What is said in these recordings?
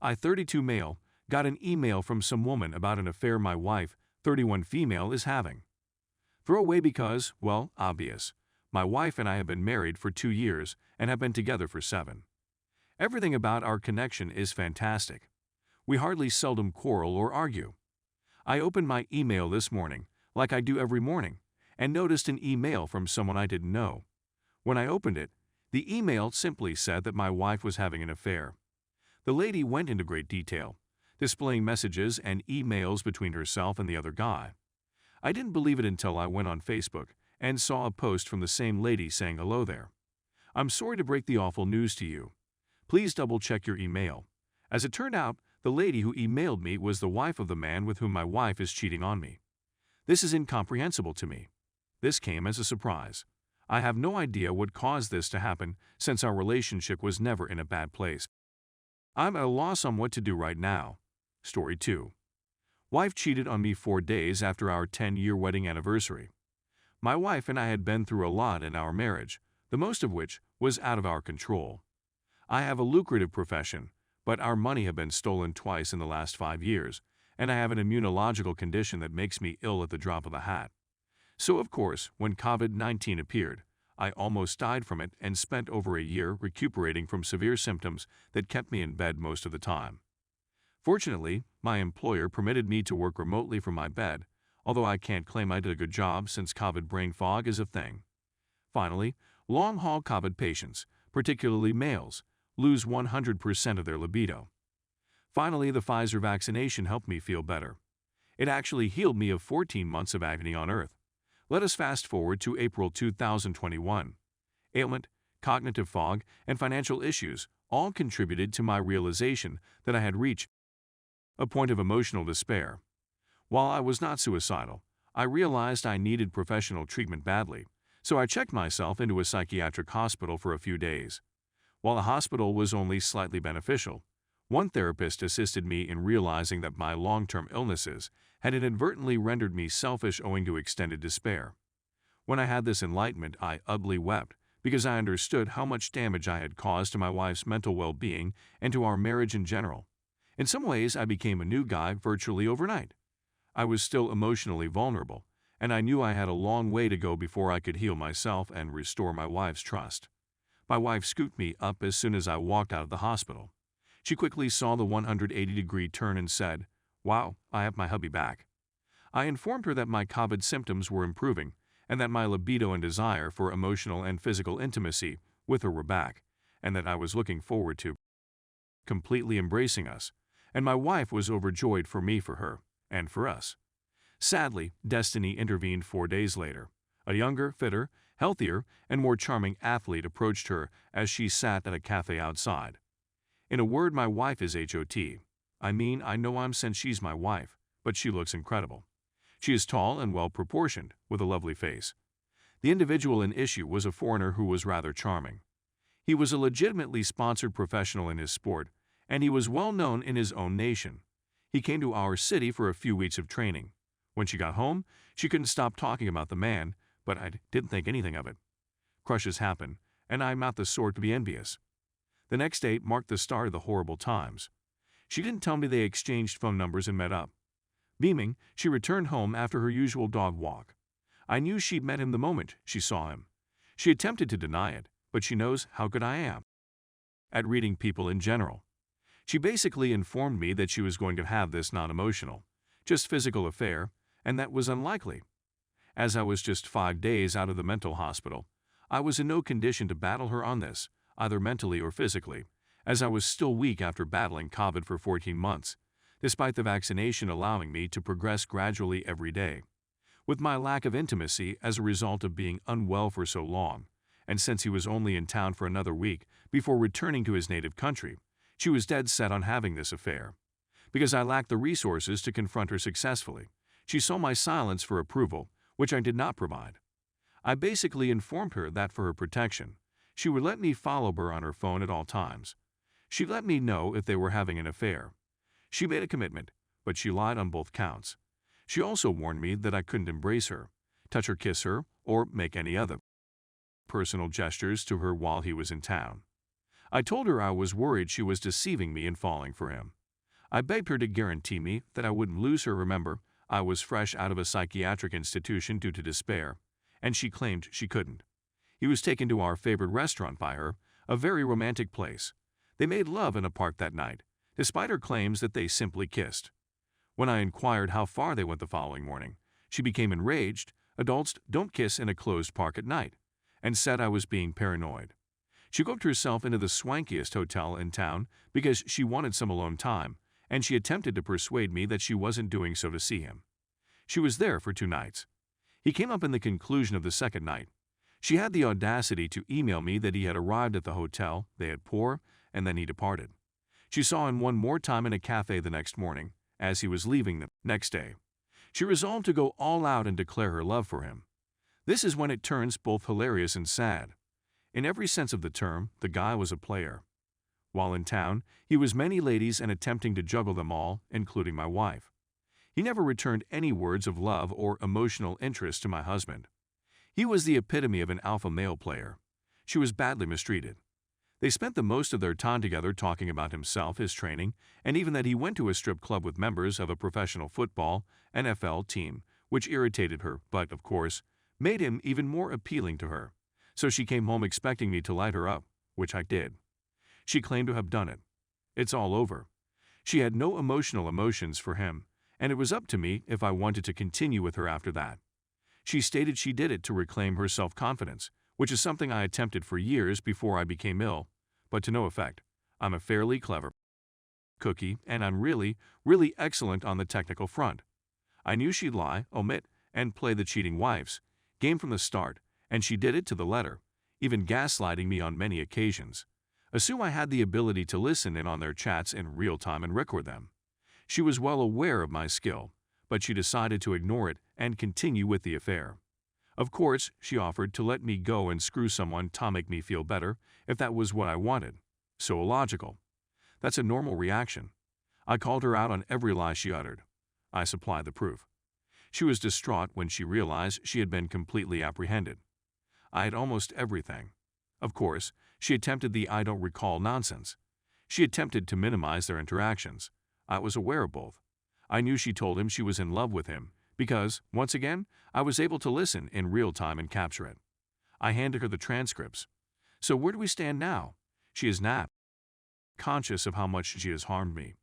I, 32 male, got an email from some woman about an affair my wife, 31 female, is having. Throwaway because, well, obvious. My wife and I have been married for 2 years and have been together for 7. Everything about our connection is fantastic. We hardly seldom quarrel or argue. I opened my email this morning, like I do every morning, and noticed an email from someone I didn't know. When I opened it, the email simply said that my wife was having an affair. The lady went into great detail, displaying messages and emails between herself and the other guy. I didn't believe it until I went on Facebook and saw a post from the same lady saying hello there. I'm sorry to break the awful news to you. Please double-check your email. As it turned out, the lady who emailed me was the wife of the man with whom my wife is cheating on me. This is incomprehensible to me. This came as a surprise. I have no idea what caused this to happen since our relationship was never in a bad place. I'm at a loss on what to do right now. Story 2. Wife cheated on me 4 days after our 10-year wedding anniversary. My wife and I had been through a lot in our marriage, the most of which was out of our control. I have a lucrative profession, but our money had been stolen twice in the last 5 years, and I have an immunological condition that makes me ill at the drop of a hat. So, of course, when COVID-19 appeared, I almost died from it and spent over a year recuperating from severe symptoms that kept me in bed most of the time. Fortunately, my employer permitted me to work remotely from my bed, although I can't claim I did a good job since COVID brain fog is a thing. Finally, long-haul COVID patients, particularly males, lose 100% of their libido. Finally, the Pfizer vaccination helped me feel better. It actually healed me of 14 months of agony on Earth. Let us fast forward to April 2021. Ailment, cognitive fog, and financial issues all contributed to my realization that I had reached a point of emotional despair. While I was not suicidal, I realized I needed professional treatment badly, so I checked myself into a psychiatric hospital for a few days. While the hospital was only slightly beneficial, one therapist assisted me in realizing that my long-term illnesses had inadvertently rendered me selfish owing to extended despair. When I had this enlightenment, I ugly wept because I understood how much damage I had caused to my wife's mental well-being and to our marriage in general. In some ways, I became a new guy virtually overnight. I was still emotionally vulnerable, and I knew I had a long way to go before I could heal myself and restore my wife's trust. My wife scooped me up as soon as I walked out of the hospital. She quickly saw the 180-degree turn and said, "Wow, I have my hubby back." I informed her that my COVID symptoms were improving and that my libido and desire for emotional and physical intimacy with her were back, and that I was looking forward to completely embracing us, and my wife was overjoyed for me, for her, and for us. Sadly, destiny intervened 4 days later. A younger, fitter, healthier, and more charming athlete approached her as she sat at a cafe outside. In a word, my wife is hot. I mean, I know I'm since she's my wife, but she looks incredible. She is tall and well-proportioned, with a lovely face. The individual in issue was a foreigner who was rather charming. He was a legitimately sponsored professional in his sport, and he was well known in his own nation. He came to our city for a few weeks of training. When she got home, she couldn't stop talking about the man, but I didn't think anything of it. Crushes happen, and I'm not the sort to be envious. The next date marked the start of the horrible times. She didn't tell me they exchanged phone numbers and met up. Beaming, she returned home after her usual dog walk. I knew she'd met him the moment she saw him. She attempted to deny it, but she knows how good I am at reading people in general. She basically informed me that she was going to have this non-emotional, just physical affair, and that was unlikely. As I was just 5 days out of the mental hospital, I was in no condition to battle her on this, either mentally or physically, as I was still weak after battling COVID for 14 months, despite the vaccination allowing me to progress gradually every day. With my lack of intimacy as a result of being unwell for so long, and since he was only in town for another week before returning to his native country, she was dead set on having this affair. Because I lacked the resources to confront her successfully, she saw my silence for approval, which I did not provide. I basically informed her that for her protection, she would let me follow her on her phone at all times. She let me know if they were having an affair. She made a commitment, but she lied on both counts. She also warned me that I couldn't embrace her, touch or kiss her, or make any other personal gestures to her while he was in town. I told her I was worried she was deceiving me and falling for him. I begged her to guarantee me that I wouldn't lose her. Remember, I was fresh out of a psychiatric institution due to despair, and she claimed she couldn't. He was taken to our favorite restaurant by her, a very romantic place. They made love in a park that night, despite her claims that they simply kissed. When I inquired how far they went the following morning, she became enraged. Adults don't kiss in a closed park at night, and said I was being paranoid. She booked herself into the swankiest hotel in town because she wanted some alone time, and she attempted to persuade me that she wasn't doing so to see him. She was there for 2 nights. He came up in the conclusion of the second night. She had the audacity to email me that he had arrived at the hotel, they had pour, and then he departed. She saw him one more time in a cafe the next morning, as he was leaving the next day. She resolved to go all out and declare her love for him. This is when it turns both hilarious and sad. In every sense of the term, the guy was a player. While in town, he was many ladies and attempting to juggle them all, including my wife. He never returned any words of love or emotional interest to my husband. He was the epitome of an alpha male player. She was badly mistreated. They spent the most of their time together talking about himself, his training, and even that he went to a strip club with members of a professional football, NFL team, which irritated her but, of course, made him even more appealing to her. So she came home expecting me to light her up, which I did. She claimed to have done it. It's all over. She had no emotions for him, and it was up to me if I wanted to continue with her after that. She stated she did it to reclaim her self-confidence, which is something I attempted for years before I became ill, but to no effect. I'm a fairly clever cookie, and I'm really excellent on the technical front. I knew she'd lie, omit, and play the cheating wife's game from the start, and she did it to the letter, even gaslighting me on many occasions. Assume I had the ability to listen in on their chats in real time and record them. She was well aware of my skill, but she decided to ignore it and continue with the affair. Of course, she offered to let me go and screw someone to make me feel better if that was what I wanted. So illogical. That's a normal reaction. I called her out on every lie she uttered. I supplied the proof. She was distraught when she realized she had been completely apprehended. I had almost everything. Of course, she attempted the I don't recall nonsense. She attempted to minimize their interactions. I was aware of both. I knew she told him she was in love with him because, once again, I was able to listen in real time and capture it. I handed her the transcripts. So where do we stand now? She is not conscious of how much she has harmed me.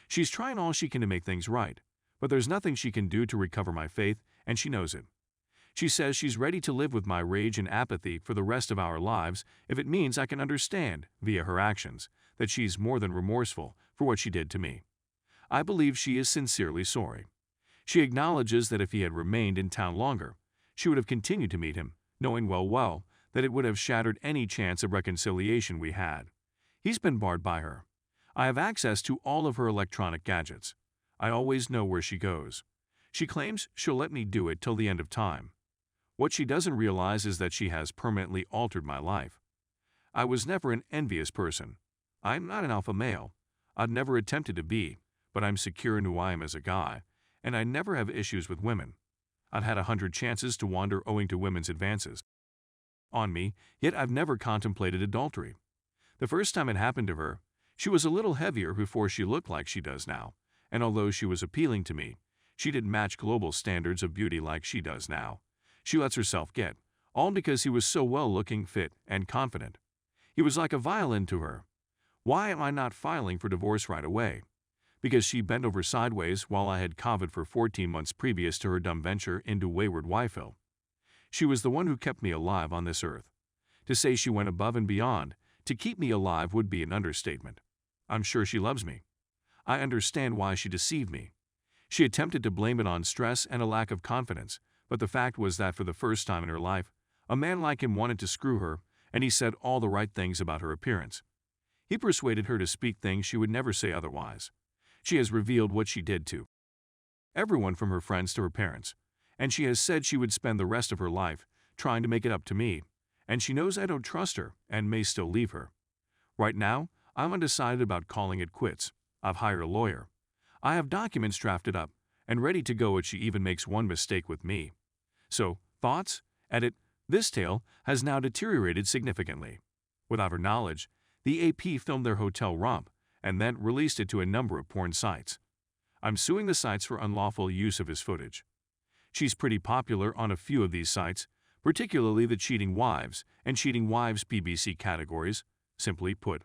She's trying all she can to make things right, but there's nothing she can do to recover my faith, and she knows it. She says she's ready to live with my rage and apathy for the rest of our lives if it means I can understand, via her actions, that she's more than remorseful for what she did to me. I believe she is sincerely sorry. She acknowledges that if he had remained in town longer, she would have continued to meet him, knowing well that it would have shattered any chance of reconciliation we had. He's been barred by her. I have access to all of her electronic gadgets. I always know where she goes. She claims she'll let me do it till the end of time. What she doesn't realize is that she has permanently altered my life. I was never an envious person. I'm not an alpha male. I'd never attempted to be, but I'm secure in who I am as a guy, and I never have issues with women. I've had 100 chances to wander owing to women's advances on me, yet I've never contemplated adultery. The first time it happened to her, she was a little heavier before she looked like she does now, and although she was appealing to me, she didn't match global standards of beauty like she does now. She lets herself get, all because he was so well-looking, fit, and confident. He was like a violin to her. Why am I not filing for divorce right away? Because she bent over sideways while I had covered for 14 months previous to her dumb venture into wayward wifehill. She was the one who kept me alive on this earth. To say she went above and beyond to keep me alive would be an understatement. I'm sure she loves me. I understand why she deceived me. She attempted to blame it on stress and a lack of confidence, but the fact was that for the first time in her life, a man like him wanted to screw her, and he said all the right things about her appearance. He persuaded her to speak things she would never say otherwise. She has revealed what she did to everyone from her friends to her parents, and she has said she would spend the rest of her life trying to make it up to me, and she knows I don't trust her and may still leave her. Right now, I'm undecided about calling it quits. I've hired a lawyer. I have documents drafted up and ready to go if she even makes one mistake with me. So, thoughts? Edit. This tale has now deteriorated significantly. Without her knowledge, The AP filmed their hotel romp and then released it to a number of porn sites. I'm suing the sites for unlawful use of his footage. She's pretty popular on a few of these sites, particularly the cheating wives and cheating wives PBC categories. Simply put,